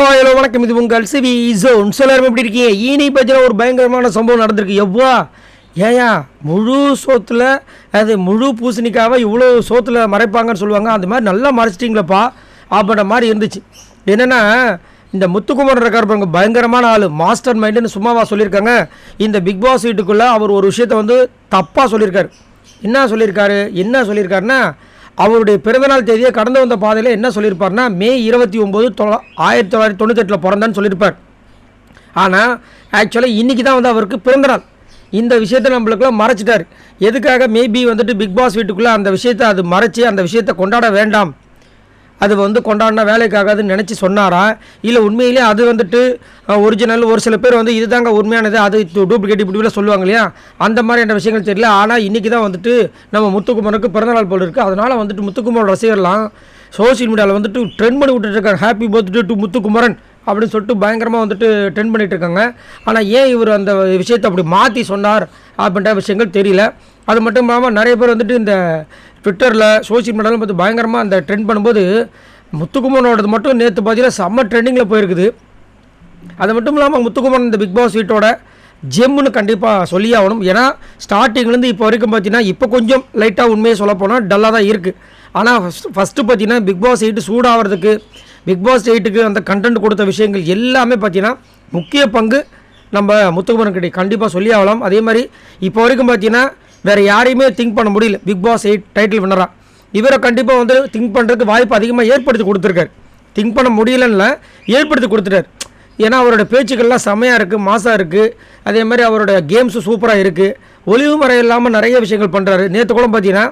Hello வணக்கம், இது உங்கள் சிவி ஜோன். எல்லாரும் எப்படி இருக்கீங்க? இனி பற்றின ஒரு பயங்கரமான சம்பவம் நடந்திருக்கு. எவ்வா ஏயா முழு சோத்தில் அது முழு பூசணிக்காவை இவ்வளோ சோத்தில் மறைப்பாங்கன்னு சொல்லுவாங்க. அந்த மாதிரி நல்லா மறைச்சிட்டிங்களப்பா அப்படின்ற மாதிரி இருந்துச்சு. என்னென்னா இந்த முத்துக்குமார் இருக்கார் பாருங்க, பயங்கரமான ஆள், மாஸ்டர் மைண்டுன்னு சும்மாவா சொல்லியிருக்காங்க. இந்த பிக் பாஸ் வீட்டுக்குள்ளே அவர் ஒரு விஷயத்தை வந்து தப்பாக சொல்லியிருக்காரு. என்ன சொல்லியிருக்காருன்னா அவருடைய பிறந்தநாள் தேதியை கடந்து வந்த பாதையில் என்ன சொல்லியிருப்பார்னா மே 29, 1998 பிறந்தான்னு சொல்லியிருப்பார். ஆனால் ஆக்சுவலாக இன்றைக்கி தான் வந்து அவருக்கு பிறந்தநாள். இந்த விஷயத்தை நம்மளுக்குலாம் மறைச்சிட்டார். எதுக்காக? மேபி வந்துட்டு பிக் பாஸ் வீட்டுக்குள்ளே அந்த விஷயத்தை அது மறைச்சி அந்த விஷயத்தை கொண்டாட வேண்டாம், அது வந்து கொண்டாடினா வேலைக்காகாதுன்னு நினச்சி சொன்னாரா, இல்லை உண்மையிலே அது வந்துட்டு ஒரிஜினல். ஒரு சில பேர் வந்து இதுதாங்க உண்மையானது, அது டூப்ளிகேட் இப்படிலாம் சொல்லுவாங்க இல்லையா, அந்த மாதிரியான விஷயங்கள் தெரியல. ஆனால் இன்றைக்கி தான் வந்துட்டு நம்ம முத்துக்குமரனுக்கு பிறந்தநாள் போல் இருக்குது. அதனால் வந்துட்டு முத்துக்குமரன் ரசிகர்லாம் சோஷியல் மீடியாவில் வந்துட்டு ட்ரெண்ட் பண்ணி விட்டுட்டுருக்காங்க. ஹாப்பி பர்த்டே டு முத்துக்குமரன் அப்படின்னு சொல்லிட்டு பயங்கரமாக வந்துட்டு ட்ரெண்ட் பண்ணிகிட்டு இருக்காங்க. ஆனால் ஏன் இவர் அந்த விஷயத்தை அப்படி மாற்றி சொன்னார் அப்படின்ற விஷயங்கள் தெரியல. அது மட்டும் இல்லாமல் நிறைய பேர் வந்துட்டு இந்த ட்விட்டரில் சோஷியல் மீடியாவில் பார்த்து பயங்கரமாக அந்த ட்ரெண்ட் பண்ணும்போது முத்துக்குமரனோடது மட்டும் நேற்று பார்த்தீங்கன்னா செம்ம ட்ரெண்டிங்கில் போயிருக்குது. அது மட்டும் இல்லாமல் முத்துக்குமரன் இந்த பிக் பாஸ் வீட்டோட ஜெம்முன்னு கண்டிப்பாக சொல்லி ஆகணும். ஏன்னா ஸ்டார்டிங்லேருந்து இப்போ வரைக்கும் பார்த்தீங்கன்னா இப்போ கொஞ்சம் லைட்டாக உண்மையை சொல்ல போனால் டல்லாக தான் இருக்குது. ஆனால் ஃபஸ்ட்டு பார்த்தீங்கன்னா பிக் பாஸ் 8 சூடாகிறதுக்கு, பிக் பாஸ் 8க்கு அந்த கண்டென்ட் கொடுத்த விஷயங்கள் எல்லாமே பார்த்தீங்கன்னா முக்கிய பங்கு நம்ம முத்துக்குமரன் கிட்டே கண்டிப்பாக சொல்லி ஆகலாம். அதே மாதிரி இப்போ வரைக்கும் பார்த்தீங்கன்னா வேறு யாரையுமே திங்க் பண்ண முடியல பிக் பாஸ் 8 டைட்டில் வின்னராக. இவரை கண்டிப்பாக வந்து திங்க் பண்ணுறதுக்கு வாய்ப்பு அதிகமாக ஏற்படுத்தி கொடுத்துருக்காரு. திங்க் பண்ண முடியலன்னா ஏற்படுத்தி கொடுத்துட்டார். ஏன்னா அவரோட பேச்சுக்கள்லாம் செம்மையாக இருக்குது, மாசாக இருக்குது. அதே மாதிரி அவரோட கேம்ஸு சூப்பராக இருக்குது. ஒளிவு மறை இல்லாமல் நிறைய விஷயங்கள் பண்ணுறாரு. நேற்று கூட பார்த்தீங்கன்னா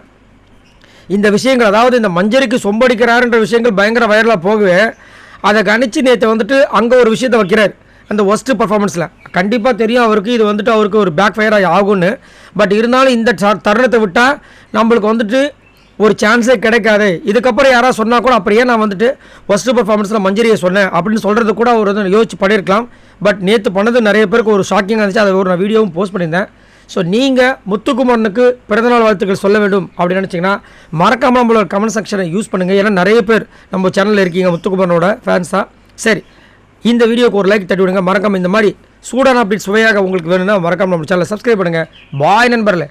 இந்த விஷயங்கள், அதாவது இந்த மஞ்சரிக்கு சொம்படிக்கிறாருன்ற விஷயங்கள் பயங்கர வைரலாக போகவே அதை கணிச்சு நேற்று வந்துட்டு அங்கே ஒரு விஷயத்தை வைக்கிறார். அந்த ஒஸ்ட்டு பர்ஃபார்மன்ஸில் கண்டிப்பாக தெரியும் அவருக்கு இது வந்துட்டு அவருக்கு ஒரு பேக் ஃபயர் ஆகும்னு. பட் இருந்தாலும் இந்த தருணத்தை விட்டால் நம்மளுக்கு வந்துட்டு ஒரு சான்ஸே கிடைக்காது. இதுக்கப்புறம் யாராவது சொன்னால் கூட அப்படியே நான் வந்துட்டு ஒஸ்ட்டு பர்ஃபார்மன்ஸில் மஞ்சரியை சொன்னேன் அப்படின்னு சொல்கிறது கூட அவர் வந்து யோசிச்சு பண்ணியிருக்கலாம். பட் நேற்று பண்ணது நிறைய பேருக்கு ஒரு ஷாக்கிங்காக இருந்துச்சு. அதை ஒரு நான் வீடியோவும் போஸ்ட் பண்ணியிருந்தேன். ஸோ நீங்கள் முத்துக்குமரனுக்கு பிறந்தநாள் வாழ்த்துக்கள் சொல்ல வேண்டும் அப்படின்னு நினச்சிங்கன்னா மறக்காமல் நம்மளோட கமெண்ட் செக்ஷனை யூஸ் பண்ணுங்கள். ஏன்னா நிறைய பேர் நம்ம சேனலில் இருக்கீங்க முத்துக்குமரனோட ஃபேன்ஸாக. சரி, இந்த வீடியோக்கு ஒரு லைக் தட்டி விடுங்க. மறக்காமல் இந்த மாதிரி சூடான அப்படி சுவையாக உங்களுக்கு வேணும்னா மறக்காமல் நம்ம சேனலை சப்ஸ்கிரைப் பண்ணுங்கள். பாய் நண்பர்களே.